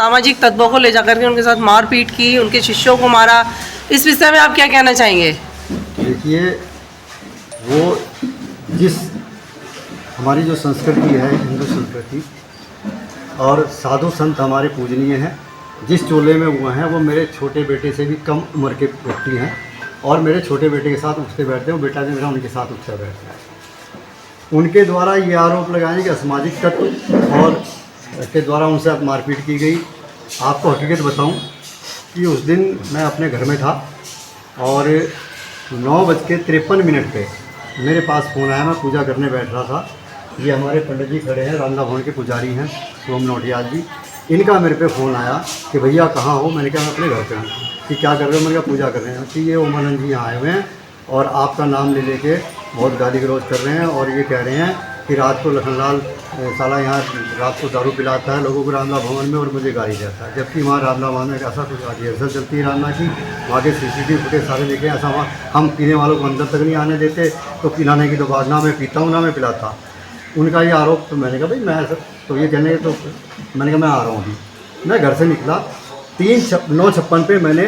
सामाजिक तत्वों को ले जाकर के उनके साथ मारपीट की, उनके शिष्यों को मारा। इस विषय में आप क्या कहना चाहेंगे? देखिए, वो जिस हमारी जो संस्कृति है, हिंदू संस्कृति, और साधु संत हमारे पूजनीय हैं, जिस चोले में वो हैं वो मेरे छोटे बेटे से भी कम उम्र के व्यक्ति हैं और मेरे छोटे बेटे के साथ उठते बैठते हैं। वो बेटा भी मेरा उनके साथ उठता बैठता है। उनके द्वारा ये आरोप लगाए कि असामाजिक तत्व और के द्वारा उनसे मारपीट की गई। आपको हकीकत बताऊं कि उस दिन मैं अपने घर में था और 9:53 पे मेरे पास फ़ोन आया। मैं पूजा करने बैठ रहा था। ये हमारे पंडित जी खड़े हैं, रांधा भवन के पुजारी हैं, सोम नोटियाल जी। इनका मेरे पे फ़ोन आया कि भैया कहाँ हो? मैंने कहा मैं अपने घर पे हूँ। कि क्या कर रहे हो? मैंने कहा पूजा कर रहे हैं। कि ये उमानंद जी यहाँ आए हुए हैं और आपका नाम ले लेके बहुत गाली गलौज कर रहे हैं और ये कह रहे हैं कि रात को लखनलाल साला यहाँ रात को दारू पिलाता है लोगों को रामला भवन में और मुझे गाली देता है। जबकि वहाँ रामला भवन में ऐसा कुछ रिहर्सल चलती है रामला की, वहाँ के CCTV फुटेज सारे देखे। ऐसा वहाँ हम पीने वालों को अंदर तक नहीं आने देते, तो पिलाने की तो बात, ना मैं पीता हूँ ना मैं पिलाता। उनका ये आरोप। तो मैंने कहा भाई मैं सर, तो ये कहने तो मैंने कहा मैं आ रहा हूँ अभी। मैं घर से निकला, 9:56 पे मैंने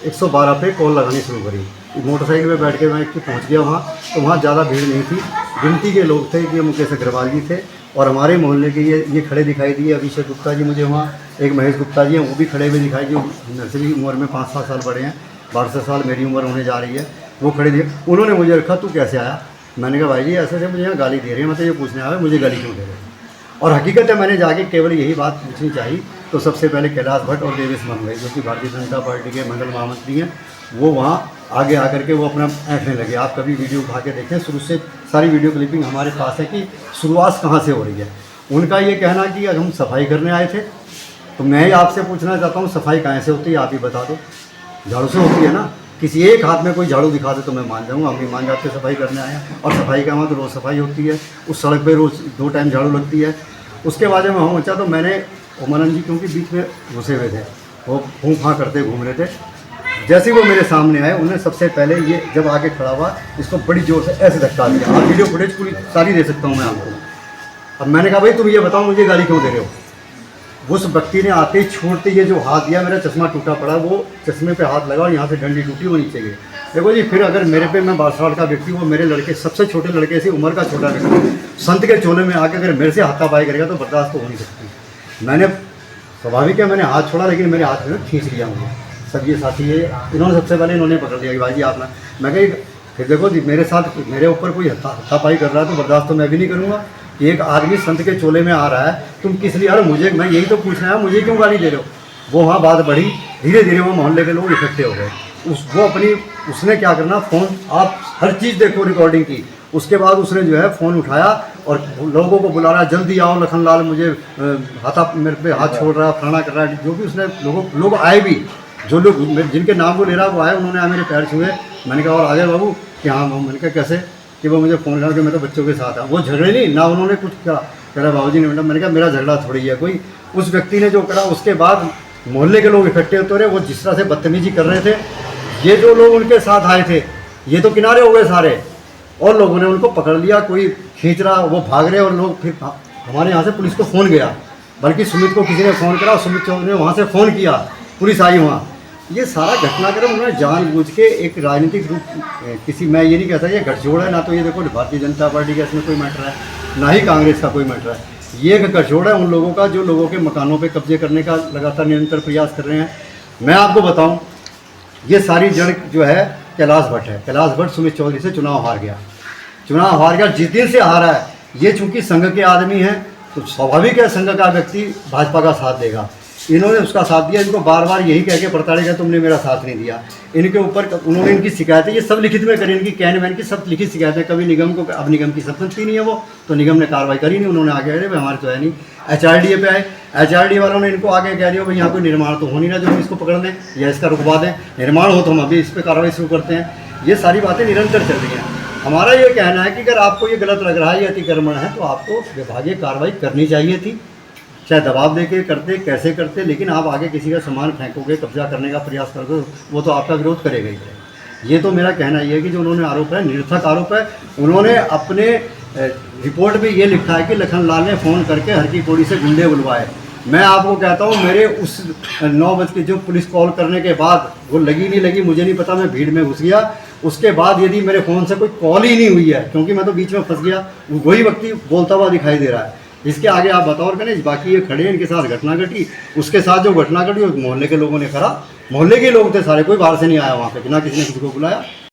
112 पे कॉल लगानी शुरू करी। मोटरसाइकिल पे बैठ के मैं पहुँच गया वहाँ। तो वहाँ ज़्यादा भीड़ नहीं थी, गिनती के लोग थे। ये मुकेश अग्रवाल जी थे और हमारे मोहल्ले के ये खड़े दिखाई दिए। अभिषेक गुप्ता जी मुझे वहाँ, एक महेश गुप्ता जी हैं वो भी खड़े हुए दिखाई दिए। मेरे से भी उम्र में 5-7 साल बड़े हैं, 12 साल मेरी उम्र होने जा रही है। वो खड़े दिए। उन्होंने मुझे रखा, तू कैसे आया? मैंने कहा भाई जी ऐसे से मुझे यहाँ गाली दे रहे हैं, मतलब ये पूछने आया मुझे गाली क्यों दे रहे हैं। और हकीकत है मैंने जाके केवल यही बात पूछनी चाहिए। तो सबसे पहले कैलाश भट्ट और देवेश मनवई जो कि भारतीय जनता पार्टी के मंडल महामंत्री हैं, वो वहाँ आगे आकर के वो अपना ऐंठने लगे। आप कभी वीडियो उठा के देखें, शुरू से सारी वीडियो क्लिपिंग हमारे पास है कि शुरुआत कहाँ से हो रही है। उनका ये कहना कि अगर हम सफाई करने आए थे, तो मैं ही आपसे पूछना चाहता हूँ सफाई कहाँ से होती है? आप ही बता दो। झाड़ू से होती है ना। किसी एक हाथ में कोई झाड़ू दिखा दे तो मैं मान जाऊँगा, हम भी मान जाते सफाई करने आए हैं। और सफाई का वहाँ तो रोज़ सफाई होती है, उस सड़क पर रोज़ 2 टाइम झाड़ू लगती है। उसके बाद जब मैं वहाँ पहुँचा तो मैंने उमानंद जी क्योंकि बीच में घुसे हुए थे, वो फूँ फाँ करते घूम रहे थे। जैसे वो मेरे सामने आए, उन्होंने सबसे पहले ये जब आके खड़ा हुआ इसको बड़ी ज़ोर से ऐसे धक्का दिया। आप वीडियो फुटेज पूरी सारी दे सकता हूँ मैं आपको। अब मैंने कहा भाई तुम ये बताओ मुझे गाली क्यों दे रहे हो? उस व्यक्ति ने आते ही छोड़ते ये जो हाथ दिया, मेरा चश्मा टूटा पड़ा, वो चश्मे पे हाथ लगा और यहाँ से डंडी टूटी, वो नीचे गई। देखो जी, फिर अगर मेरे पे, मैं 12 साल का व्यक्ति, वो मेरे लड़के सबसे छोटे लड़के से उम्र का छोटा व्यक्ति संत के चोले में आके अगर मेरे से हाथापाई करेगा तो बर्दाश्त तो हो नहीं सकती। मैंने स्वाभाविक है मैंने हाथ छोड़ा, लेकिन मेरे हाथ में खींच लिया मुझे। सब ये साथी है, इन्होंने सबसे पहले इन्होंने पकड़ लिया कि भाई जी आप ना। मैं कही फिर देखो जी मेरे साथ मेरे ऊपर कोई हाथापाई कर रहा है तो बर्दाश्त तो मैं भी नहीं करूँगा। एक आदमी संत के चोले में आ रहा है, तुम किस लिए? अरे मुझे, मैं यही तो पूछना है, मुझे क्यों गाली दे रहे हो? वो वहाँ बात बढ़ी, धीरे धीरे वो मोहल्ले के लोग इकट्ठे हो गए। उसने क्या करना, फ़ोन, आप हर चीज़ देखो रिकॉर्डिंग की। उसके बाद उसने जो है फ़ोन उठाया और लोगों को बुला रहा, जल्दी आओ लखनलाल मुझे मेरे पे हाथ छोड़ रहा है, फलाना कर रहा है। जो भी उसने लोग आए भी, जो लोग जिनके नाम वो ले रहा वो आए, उन्होंने आए मेरे पैर छुए। मैंने कहा और आ गए बाबू कि हाँ। मैंने कहा कैसे? कि वो मुझे फ़ोन लगा कि मैं तो बच्चों के साथ हूँ। वो झगड़े नहीं ना, उन्होंने कुछ कहा, कह रहा बाबूजी ने। मैंने कहा मेरा झगड़ा थोड़ी है कोई। उस व्यक्ति ने जो करा, उसके बाद मोहल्ले के लोग इकट्ठे होते रहे। वो जिस तरह से बदतमीजी कर रहे थे, ये जो लोग उनके साथ आए थे ये तो किनारे हो गए सारे, और लोगों ने उनको पकड़ लिया। कोई खींच रहा, वो भाग रहे, और लोग फिर हमारे यहाँ से पुलिस को फ़ोन गया। बल्कि सुमित को किसी ने फ़ोन करा, सुमित चौधरी ने वहाँ से फ़ोन किया, पुलिस आई वहाँ। ये सारा घटनाक्रम उन्होंने जानबूझ के एक राजनीतिक रूप किसी, मैं ये नहीं कहता ये गठजोड़ है ना, तो ये देखो भारतीय जनता पार्टी का इसमें कोई मैटर है, ना ही कांग्रेस का कोई मैटर है। ये एक गठजोड़ है उन लोगों का जो लोगों के मकानों पे कब्जे करने का लगातार निरंतर प्रयास कर रहे हैं। मैं आपको बताऊं, ये सारी जड़ जो है कैलाश भट्ट है। कैलाश भट्ट सुमित चौधरी से चुनाव हार गया। जिस दिन से हारा है, ये चूंकि संघ के आदमी हैं तो स्वाभाविक है संघ का व्यक्ति भाजपा का साथ देगा। इन्होंने उसका साथ दिया। इनको बार बार यही कह के प्रताड़ेगा तुमने मेरा साथ नहीं दिया। इनके ऊपर उन्होंने इनकी शिकायतें ये सब लिखित में करी, इनकी कैन वैन की सब लिखित शिकायतें। कभी निगम को, अब निगम की संपत्ति नहीं है वो, तो निगम ने कार्रवाई करी नहीं। उन्होंने आगे कह हमारे तो है नहीं। HRDA पे आए, HRDA वालों ने इनको आगे कह दिया भाई यहाँ कोई निर्माण तो हो नहीं रहा जो हम इसको पकड़ दें या इसका रुकवा दें, निर्माण हो तो हम अभी इस पर कार्रवाई शुरू करते हैं। ये सारी बातें निरंतर चल रही हैं। हमारा ये कहना है कि अगर आपको ये गलत लग रहा है, ये अतिक्रमण है, तो आपको विभागीय कार्रवाई करनी चाहिए थी। चाहे दबाव दे के करते, कैसे करते, लेकिन आप आगे किसी का सामान फेंकोगे, कब्जा करने का प्रयास करोगे, वो तो आपका विरोध करेगा ही। ये तो मेरा कहना ये है कि जो उन्होंने आरोप है निरर्थक आरोप है। उन्होंने अपने रिपोर्ट में ये लिखा है कि लखनलाल ने फ़ोन करके हर की पौड़ी से गुंडे बुलवाए। मैं आपको कहता हूँ मेरे उस 9 बज के जो पुलिस कॉल करने के बाद वो लगी नहीं लगी मुझे नहीं पता, मैं भीड़ में घुस गया। उसके बाद यदि मेरे फ़ोन से कोई कॉल ही नहीं हुई है, क्योंकि मैं तो बीच में फंस गया, वही व्यक्ति बोलता हुआ दिखाई दे रहा है। इसके आगे आप बताओ गणेश, बाकी ये खड़े हैं, इनके साथ घटना घटी, उसके साथ जो घटना घटी वो मोहल्ले के लोगों ने करा, मोहल्ले के लोग थे सारे, कोई बाहर से नहीं आया वहाँ पे, ना किसी ने किसी को बुलाया।